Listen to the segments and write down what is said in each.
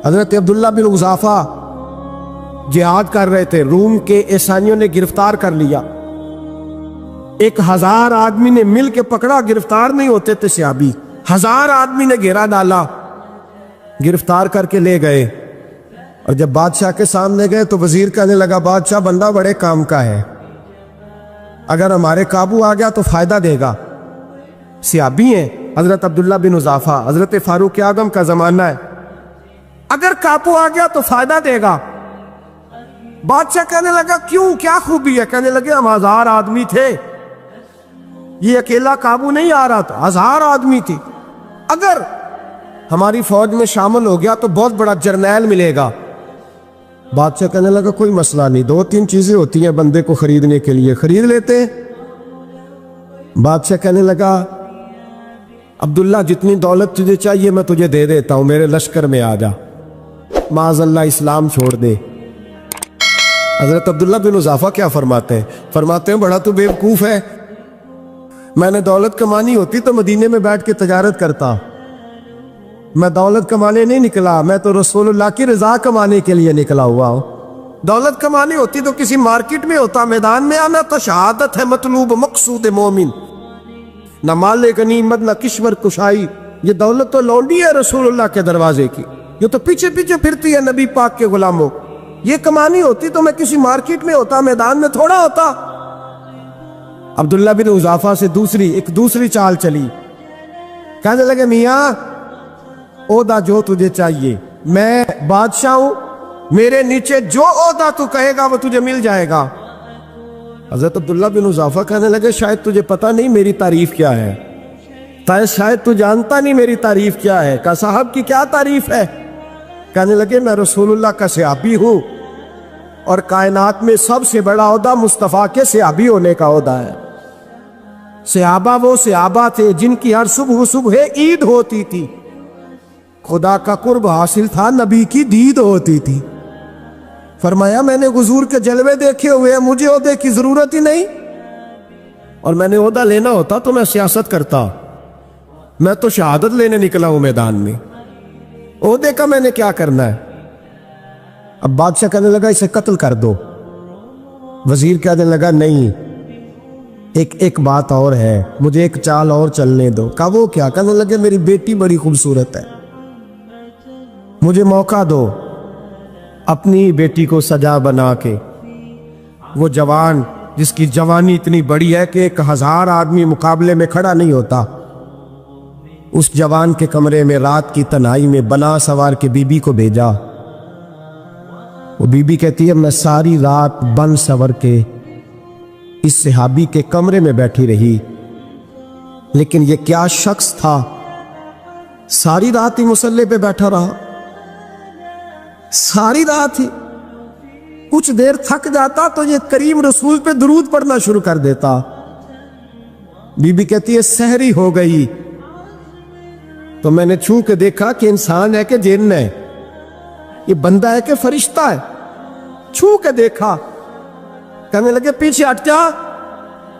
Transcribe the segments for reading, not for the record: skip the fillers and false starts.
حضرت عبداللہ بن حذافہ جہاد کر رہے تھے، روم کے عیسائیوں نے گرفتار کر لیا، 1000 آدمی نے مل کے پکڑا، گرفتار نہیں ہوتے تھے صحابی، 1000 آدمی نے گھیرا ڈالا، گرفتار کر کے لے گئے، اور جب بادشاہ کے سامنے گئے تو وزیر کہنے لگا بادشاہ بندہ بڑے کام کا ہے، اگر ہمارے قابو آ گیا تو فائدہ دے گا۔ صحابی ہیں حضرت عبداللہ بن حذافہ، حضرت فاروق اعظم کا زمانہ ہے، اگر قابو آ گیا تو فائدہ دے گا۔ بادشاہ کہنے لگا کیوں، کیا خوبی ہے؟ کہنے لگے ہم 1000 آدمی تھے، یہ اکیلا قابو نہیں آ رہا تھا، 1000 آدمی تھی، اگر ہماری فوج میں شامل ہو گیا تو بہت بڑا جرنیل ملے گا۔ بادشاہ کہنے لگا کوئی مسئلہ نہیں، 2-3 چیزیں ہوتی ہیں بندے کو خریدنے کے لیے، خرید لیتے ہیں۔ بادشاہ کہنے لگا عبداللہ جتنی دولت تجھے چاہیے میں تجھے دے دیتا ہوں، میرے لشکر میں آ جا، معاذ اللہ اسلام چھوڑ دے۔ حضرت عبداللہ بن حذافہ کیا فرماتے ہیں؟ فرماتے ہیں بڑا تو بیوقوف ہے، میں نے دولت کمانی ہوتی تو مدینے میں بیٹھ کے تجارت کرتا، میں دولت کمانے نہیں نکلا، میں تو رسول اللہ کی رضا کمانے کے لیے نکلا ہوا ہوں۔ دولت کمانی ہوتی تو کسی مارکیٹ میں ہوتا، میدان میں آنا تو شہادت ہے مطلوب مقصود مومن، نہ مال غنیمت نہ کشور کشائی، یہ دولت تو لونڈی ہے رسول اللہ کے دروازے کی، یہ تو پیچھے پیچھے پھرتی ہے نبی پاک کے غلاموں، یہ کمانی ہوتی تو میں کسی مارکیٹ میں ہوتا، میدان میں تھوڑا ہوتا۔ عبداللہ بن حذافہ سے ایک دوسری چال چلی، کہنے لگے میاں عہدہ جو تجھے چاہیے، میں بادشاہ ہوں، میرے نیچے جو عہدہ تو کہے گا وہ تجھے مل جائے گا۔ حضرت عبداللہ بن حذافہ کہنے لگے شاید تجھے پتہ نہیں میری تعریف کیا ہے، شاید تو جانتا نہیں میری تعریف کیا ہے۔ کہا صاحب کی کیا تعریف ہے؟ کہنے لگے میں رسول اللہ کا صحابی ہوں، اور کائنات میں سب سے بڑا عہدہ مصطفیٰ کے صحابی ہونے کا عہدہ ہے۔ صحابہ وہ صحابہ تھے جن کی ہر صبح عید ہوتی تھی، خدا کا قرب حاصل تھا، نبی کی دید ہوتی تھی۔ فرمایا میں نے حضور کے جلوے دیکھے ہوئے ہیں، مجھے عہدے کی ضرورت ہی نہیں، اور میں نے عہدہ لینا ہوتا تو میں سیاست کرتا، میں تو شہادت لینے نکلا ہوں میدان میں، عہدے کا میں نے کیا کرنا ہے؟ اب بادشاہ کہنے لگا اسے قتل کر دو، وزیر کہنے لگا نہیں، ایک بات اور ہے، مجھے ایک چال اور چلنے دو۔ کہا وہ کیا؟ کہنے لگے میری بیٹی بڑی خوبصورت ہے، مجھے موقع دو، اپنی بیٹی کو سجا بنا کے، وہ جوان جس کی جوانی اتنی بڑی ہے کہ 1000 آدمی مقابلے میں کھڑا نہیں ہوتا، اس جوان کے کمرے میں رات کی تنہائی میں بنا سوار کے بی بی کو بھیجا۔ وہ بی بی کہتی ہے میں ساری رات بن سور کے اس صحابی کے کمرے میں بیٹھی رہی، لیکن یہ کیا شخص تھا، ساری رات ہی مصلے پہ بیٹھا رہا، ساری رات ہی، کچھ دیر تھک جاتا تو یہ کریم رسول پہ درود پڑھنا شروع کر دیتا۔ بی بی کہتی ہے سحری ہو گئی تو میں نے چھو کے دیکھا کہ انسان ہے کہ جن ہے، یہ بندہ ہے کہ فرشتہ ہے، چھو کے دیکھا، کہنے لگے پیچھے ہٹ جا۔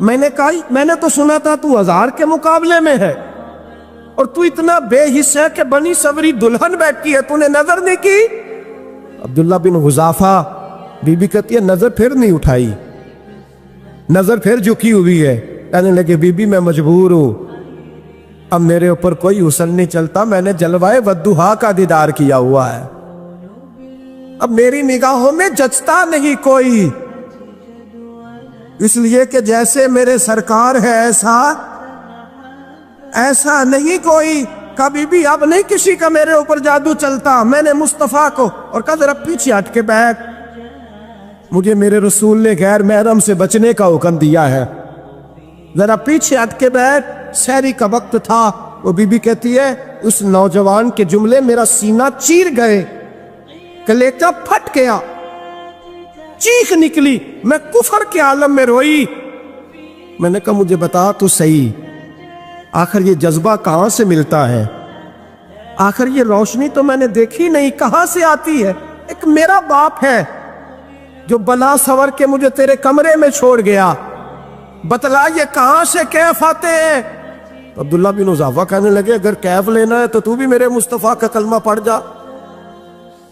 میں نے کہا میں نے تو سنا تھا تو 1000 کے مقابلے میں ہے، اور تو اتنا بے حس ہے کہ بنی سوری دلہن بیٹھی ہے، تو نے نظر نہیں کی؟ عبداللہ بن حذافہ، بی بی کہتی ہے نظر پھر نہیں اٹھائی، نظر پھر جھکی ہوئی ہے۔ کہنے لگے بی بی میں مجبور ہوں، اب میرے اوپر کوئی حسن نہیں چلتا، میں نے جلوائے ودھا کا دیدار کیا ہوا ہے، اب میری نگاہوں میں جچتا نہیں کوئی، اس لیے کہ جیسے میرے سرکار ہے ایسا نہیں کوئی، کبھی بھی اب نہیں کسی کا میرے اوپر جادو چلتا، میں نے مصطفیٰ کو، اور کہا ذرا پیچھے ہٹ کے بیٹھ، مجھے میرے رسول نے غیر محرم سے بچنے کا حکم دیا ہے، ذرا پیچھے ہٹ کے بیٹھ۔ سحری کا وقت تھا، وہ بی بی کہتی ہے اس نوجوان کے جملے میرا سینہ چیر گئے، کلیجہ پھٹ گیا، چیخ نکلی، میں کفر کے عالم میں روئی۔ میں نے کہا مجھے بتا تو صحیح، آخر یہ جذبہ کہاں سے ملتا ہے، آخر یہ روشنی تو میں نے دیکھی نہیں، کہاں سے آتی ہے؟ ایک میرا باپ ہے جو بنا سور کے مجھے تیرے کمرے میں چھوڑ گیا، بتلا یہ کہاں سے کیف آتے ہیں؟ عبداللہ بن حذافہ کہنے لگے اگر کیف لینا ہے تو بھی میرے مصطفیٰ کا کلمہ پڑھ جا،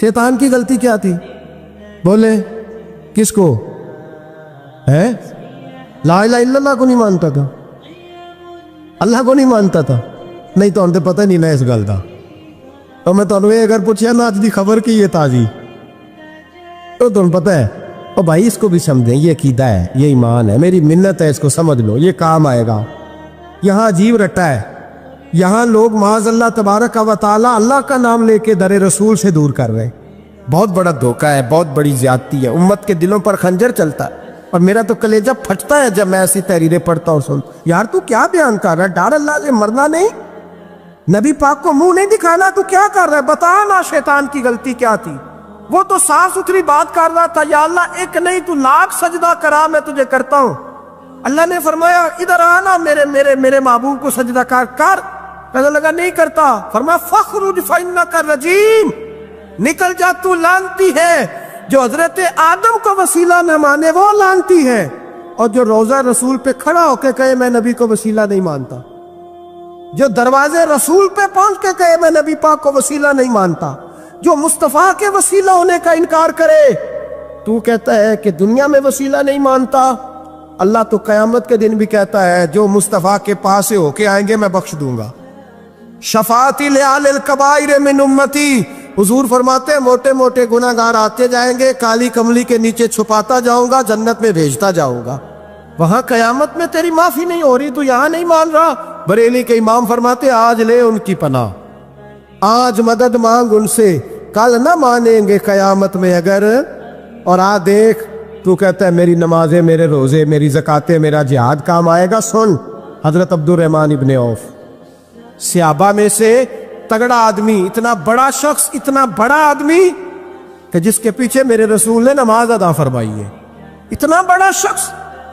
شیطان کی غلطی کیا تھی؟ بولے کس کو ہے؟ لا الہ الا اللہ کو نہیں مانتا تھا، اللہ کو نہیں مانتا تھا؟ نہیں تو انہیں پتہ نہیں نہ اس گل دا۔ تو میں تمہیں یہ اگر پوچھیا نا اج دی خبر کی یہ تازی تو تمہیں پتہ ہے، او بھائی اس کو بھی سمجھیں، یہ عقیدہ ہے، یہ ایمان ہے، میری منت ہے، اس کو سمجھ لو، یہ کام آئے گا۔ یہاں عجیب رٹا ہے، یہاں لوگ معاذ اللہ تبارک و تعالی اللہ کا نام لے کے در رسول سے دور کر رہے ہیں۔ بہت بڑا دھوکہ ہے، بہت بڑی زیادتی ہے، امت کے دلوں پر خنجر چلتا ہے۔ اور میرا تو کلیجہ پھٹتا ہے جب میں ایسی تحریریں پڑھتا ہوں سنتا ہوں۔ یار تو کیا بیان کر رہا ہے؟ ڈر اللہ سے مرنا نہیں، نبی پاک کو منہ نہیں دکھانا، تو کیا کر رہا ہے؟ بتا نا شیطان کی غلطی کیا تھی؟ وہ تو صاف ستھری بات کر رہا تھا، یا اللہ ایک نہیں تو لاکھ سجدہ کرا میں تجھے کرتا ہوں۔ اللہ نے فرمایا ادھر آنا، میرے محبوب کو سجدہ کر۔ کہنے لگا نہیں کرتا، فرمایا فخرج فإنک رجیم، نکل جا تو لعنتی ہے۔ جو حضرت آدم کو وسیلہ نہ مانے وہ لعنتی ہے، اور جو روضہ رسول پہ کھڑا ہو کے کہے میں نبی کو وسیلہ نہیں مانتا، جو دروازے رسول پہ پہنچ کے کہے میں نبی پاک کو وسیلہ نہیں مانتا، جو مصطفیٰ کے وسیلہ ہونے کا انکار کرے، تو کہتا ہے کہ دنیا میں وسیلہ نہیں مانتا، اللہ تو قیامت کے دن بھی کہتا ہے جو مصطفیٰ کے پاس سے ہو کے آئیں گے میں بخش دوں گا۔ شفاعتی لآل الکبائر من امتی، حضور فرماتے ہیں موٹے موٹے گناہ گار آتے جائیں گے، کالی کملی کے نیچے چھپاتا جاؤں گا، جنت میں بھیجتا جاؤں گا۔ وہاں قیامت میں تیری معافی نہیں ہو رہی، تو یہاں نہیں مان رہا۔ بریلی کے امام فرماتے آج لے ان کی پناہ، آج مدد مانگ ان سے، کل نہ مانیں گے قیامت میں اگر۔ اور دیکھ تو کہتا ہے میری نمازیں، میرے روزے، میری زکاتیں، میرا جہاد کام آئے گا۔ سن حضرت عبد الرحمن ابن عوف، صحابہ میں سے تگڑا آدمی، اتنا بڑا شخص، اتنا بڑا آدمی کہ جس کے پیچھے میرے رسول نے نماز ادا فرمائی ہے، اتنا بڑا شخص،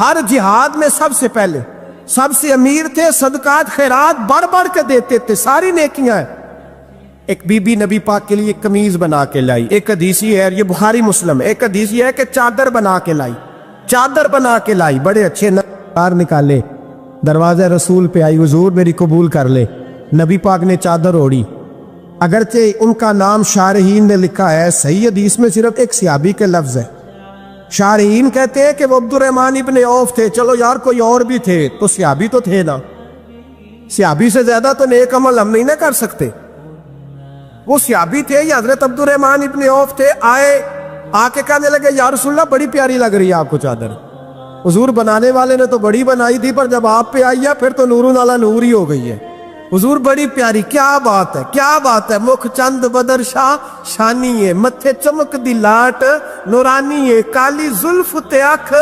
ہر جہاد میں سب سے پہلے، سب سے امیر تھے، صدقات خیرات بڑھ بڑھ کے دیتے تھے، ساری نیکیاں ہیں۔ ایک بی بی نبی پاک کے لیے قمیض بنا کے لائی، ایک حدیثی ہے، یہ بخاری مسلم ہے، ایک حدیثی ہے کہ چادر بنا کے لائی، چادر بنا کے لائی، بڑے اچھے نقار نکالے، دروازہ رسول پہ آئی، حضور میری قبول کر لے۔ نبی پاک نے چادر اوڑی، اگرچہ ان کا نام شارحین نے لکھا ہے، صحیح حدیث میں صرف ایک صحابی کے لفظ ہے۔ شارحین کہتے ہیں کہ وہ عبد الرحمن ابن عوف تھے، چلو یار کوئی اور بھی تھے تو صحابی تو تھے نا، صحابی سے زیادہ تو نیک عمل ہم نہیں نہ کر سکتے۔ وہ صحابی تھے یا حضرت عبد الرحمن ابن عوف تھے، آ کے کہنے لگے یا رسول اللہ بڑی پیاری لگ رہی ہے آپ کو چادر۔ حضور بنانے والے نے تو بڑی بنائی تھی، پر جب آپ پہ آئی ہے پھر تو نورون علی نور ہی ہو گئی ہے۔ حضور بڑی پیاری، کیا بات ہے، کیا بات ہے، مکھ چند بدر شاہ شانی ہے، متھے چمک دی لاٹ نورانی ہے، کالی زلف تے اکھ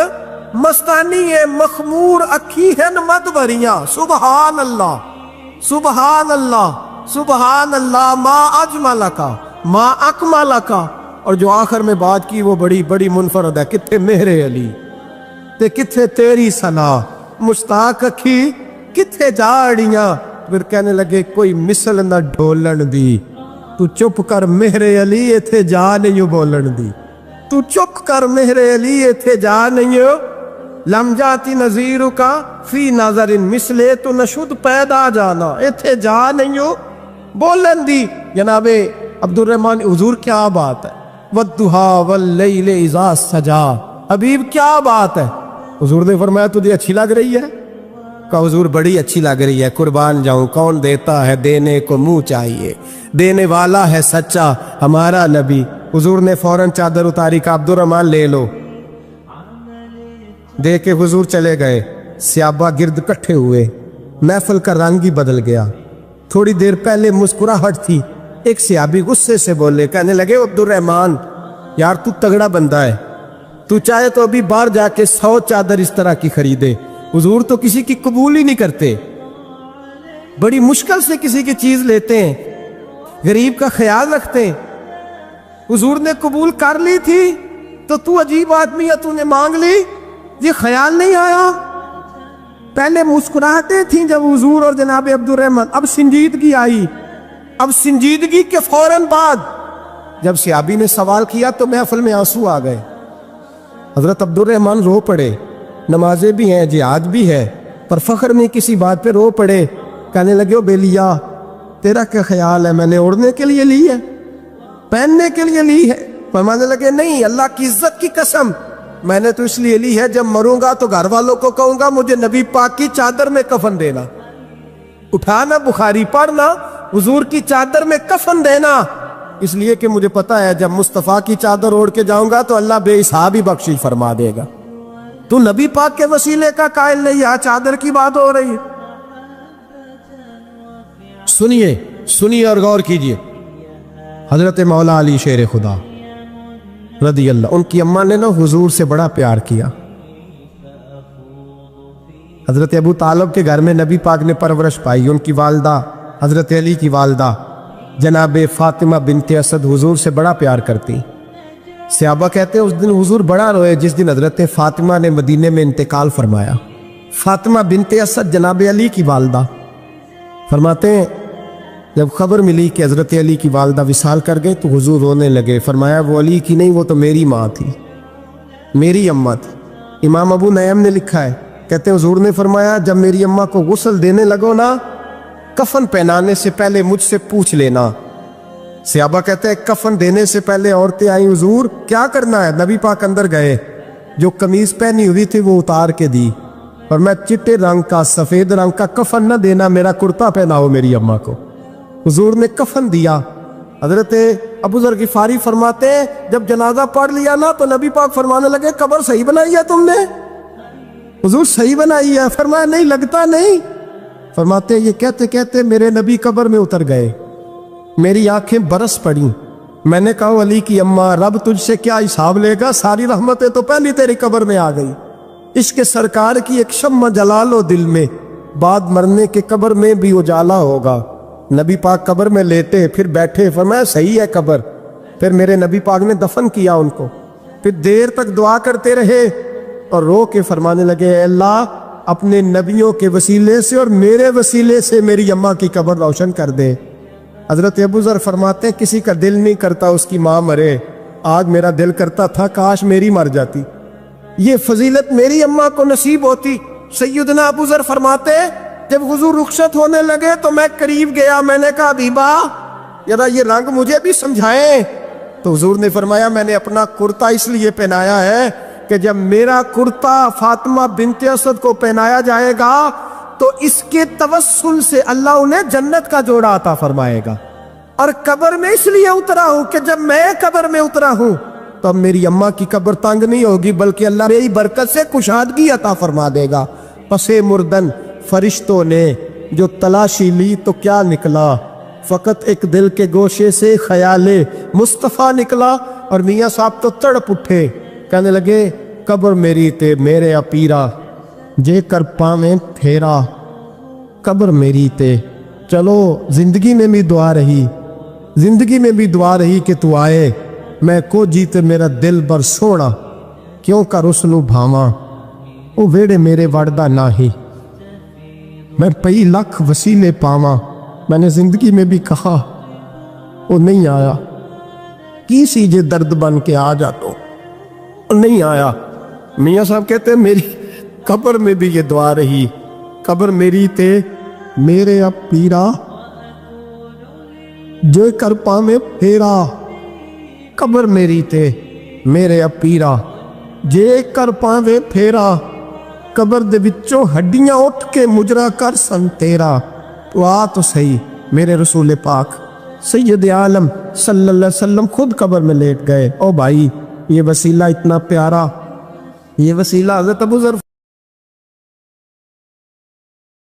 مستانی ہے، مخمور اکھی ہیں مد بھریاں۔ سبحان اللہ سبحان اللہ سبحان اللہ، ما اجمل کا ما اکمل کا۔ اور جو آخر میں بات کی وہ بڑی بڑی منفرد ہے، کتھے مہر علی تے کتھے تیری ثنا، مشتاق اکھی کتھے جاڑیاں۔ پھر کہنے لگے کوئی مثل نہ ڈھولن دی، تو چپ کر مہر علی ایتھے جا نہیں بولن دی، تو چپ کر مہر علی ایتھے جا نہیں لم جاتی نظیر کا فی نظر مثلے، تو نشد پیدا جانا ایتھے جا نہیں بولن دی۔ جناب عبد الرحمن، حضور کیا بات ہے، والضحیٰ واللیل اذا سجا، حبیب کیا بات ہے۔ حضور نے فرمایا تجھے اچھی لگ رہی ہے؟ کہا حضور بڑی اچھی لگ رہی ہے، قربان جاؤں، کون دیتا ہے دینے کو منہ چاہیے، دینے والا ہے سچا ہمارا نبی۔ حضور نے فوراً چادر اتاری، کہا عبد الرحمن لے لو، دے کے حضور چلے گئے۔ صحابہ گرد کٹھے ہوئے، محفل کا رنگ ہی بدل گیا۔ تھوڑی دیر پہلے مسکراہٹ تھی، ایک صحابی غصے سے بولے، کہنے لگے عبد الرحمن یار تو تگڑا بندہ ہے، تو چاہے تو ابھی باہر جا کے 100 چادر اس طرح کی خریدے، حضور تو کسی کی قبول ہی نہیں کرتے، بڑی مشکل سے کسی کی چیز لیتے ہیں، غریب کا خیال رکھتے ہیں۔ حضور نے قبول کر لی تھی تو عجیب آدمی ہے، تو نے مانگ لی، یہ خیال نہیں آیا۔ پہلے مسکراہٹیں تھیں جب حضور اور جناب عبد الرحمن، اب سنجیدگی آئی۔ اب سنجیدگی کے فوراً بعد جب صحابی نے سوال کیا تو محفل میں آنسو آ گئے۔ حضرت عبد الرحمن رو پڑے، نمازیں بھی ہیں، جہاد بھی ہے، پر فخر میں کسی بات پہ رو پڑے۔ کہنے لگے او بیلیا تیرا کیا خیال ہے، میں نے اوڑھنے کے لیے لی ہے؟ پہننے کے لیے لی ہے؟ فرمانے لگے نہیں، اللہ کی عزت کی قسم میں نے تو اس لیے لی ہے، جب مروں گا تو گھر والوں کو کہوں گا مجھے نبی پاک کی چادر میں کفن دینا، اٹھانا بخاری پڑھنا، حضور کی چادر میں کفن دینا، اس لیے کہ مجھے پتا ہے جب مصطفیٰ کی چادر اوڑھ کے جاؤں گا تو اللہ بے حساب ہی بخشش فرما دے گا۔ تو نبی پاک کے وسیلے کا قائل نہیں، یہاں چادر کی بات ہو رہی ہے۔ سنیے اور غور کیجئے، حضرت مولا علی شیر خدا رضی اللہ، ان کی اماں نے نا حضور سے بڑا پیار کیا۔ حضرت ابو طالب کے گھر میں نبی پاک نے پرورش پائی، ان کی والدہ حضرت علی کی والدہ جناب فاطمہ بنت اسد حضور سے بڑا پیار کرتی۔ صحابہ کہتے ہیں اس دن حضور بڑا روئے جس دن حضرت فاطمہ نے مدینے میں انتقال فرمایا۔ فاطمہ بنت اسد جناب علی کی والدہ فرماتے ہیں جب خبر ملی کہ حضرت علی کی والدہ وصال کر گئے تو حضور رونے لگے، فرمایا وہ علی کی نہیں، وہ تو میری ماں تھی، میری اماں تھی۔ امام ابو نعیم نے لکھا ہے، کہتے ہیں حضور نے فرمایا جب میری اماں کو غسل دینے لگو نا، کفن پہنانے سے پہلے مجھ سے پوچھ لینا۔ صحابہ کہتے ہیں کفن دینے سے پہلے عورتیں آئیں، حضور کیا کرنا ہے؟ نبی پاک اندر گئے، جو قمیض پہنی ہوئی تھی وہ اتار کے دی، اور میں چٹے رنگ کا سفید رنگ کا کفن نہ دینا، میرا کرتا پہناؤ میری اماں کو۔ حضور نے کفن دیا۔ حضرت ابو ذر غفاری فرماتے ہیں جب جنازہ پڑھ لیا نا تو نبی پاک فرمانے لگے قبر صحیح بنائی ہے تم نے؟ حضور صحیح بنائی ہے؟ فرمایا نہیں، لگتا نہیں۔ فرماتے ہیں یہ کہتے کہتے میرے نبی قبر میں اتر گئے، میری آنکھیں برس پڑیں، میں نے کہا علی کی اماں رب تجھ سے کیا حساب لے گا، ساری رحمتیں تو پہلی تیری قبر میں آ گئی۔ عشق سرکار کی ایک شمع جلا لو دل میں، بعد مرنے کے قبر میں بھی اجالا ہوگا۔ نبی پاک قبر میں لیٹے پھر بیٹھے، فرمایا صحیح ہے قبر۔ پھر میرے نبی پاک نے دفن کیا ان کو، پھر دیر تک دعا کرتے رہے اور رو کے فرمانے لگے اے اللہ اپنے نبیوں کے وسیلے سے اور میرے وسیلے سے میری اماں کی قبر روشن کر دے۔ حضرت ابو ذر فرماتے ہیں کسی کا دل نہیں کرتا اس کی ماں مرے، آج میرا دل کرتا تھا کاش میری مر جاتی، یہ فضیلت میری اماں کو نصیب ہوتی۔ سیدنا ابو ذر فرماتے جب حضور رخصت ہونے لگے تو میں قریب گیا، میں نے کہا حبیبہ ذرا یہ رنگ مجھے بھی سمجھائیں، تو حضور نے فرمایا میں نے اپنا کرتا اس لیے پہنایا ہے کہ جب میرا کرتا فاطمہ بنت اسد کو پہنایا جائے گا تو اس کے توسل سے اللہ انہیں جنت کا جوڑا عطا فرمائے گا، اور قبر میں اس لیے اترا ہوں کہ جب میں قبر میں اترا ہوں تو اب میری اماں کی قبر تنگ نہیں ہوگی بلکہ اللہ میری برکت سے کشادگی عطا فرما دے گا۔ پس مردن فرشتوں نے جو تلاشی لی تو کیا نکلا، فقط ایک دل کے گوشے سے خیال مصطفیٰ نکلا، اور میاں صاحب تو تڑپ اٹھے، کہنے لگے قبر میری تے میرے اپیرا جے کر پاویں پھیرا، قبر میری تے۔ چلو زندگی میں بھی دعا رہی، زندگی میں بھی دعا رہی کہ تو آئے، میں کو جیتے میرا دل بر سونا، کیوں کر اس نو بھاواں او ویڑے میرے وڑدا ناہی، میں پئی لکھ وسیلے پاواں، میں نے زندگی میں بھی کہا وہ نہیں آیا، کی سی جے درد بن کے آ جاتو، نہیں آیا۔ میاں صاحب کہتے ہیں میری قبر میں بھی یہ دعا رہی، قبر میری تے میرے اب پیرا جو کر پاویں پھیرا، قبر میری تے میرے اب پیرا جے کر پاویں پھیرا، قبر دے وچوں ہڈیاں اٹھ کے مجرا کر سن تیرا، تو آ تو صحیح۔ میرے رسول پاک سید عالم صلی اللہ علیہ وسلم خود قبر میں لیٹ گئے۔ او بھائی یہ وسیلہ اتنا پیارا، یہ وسیلہ حضرت ابو ذر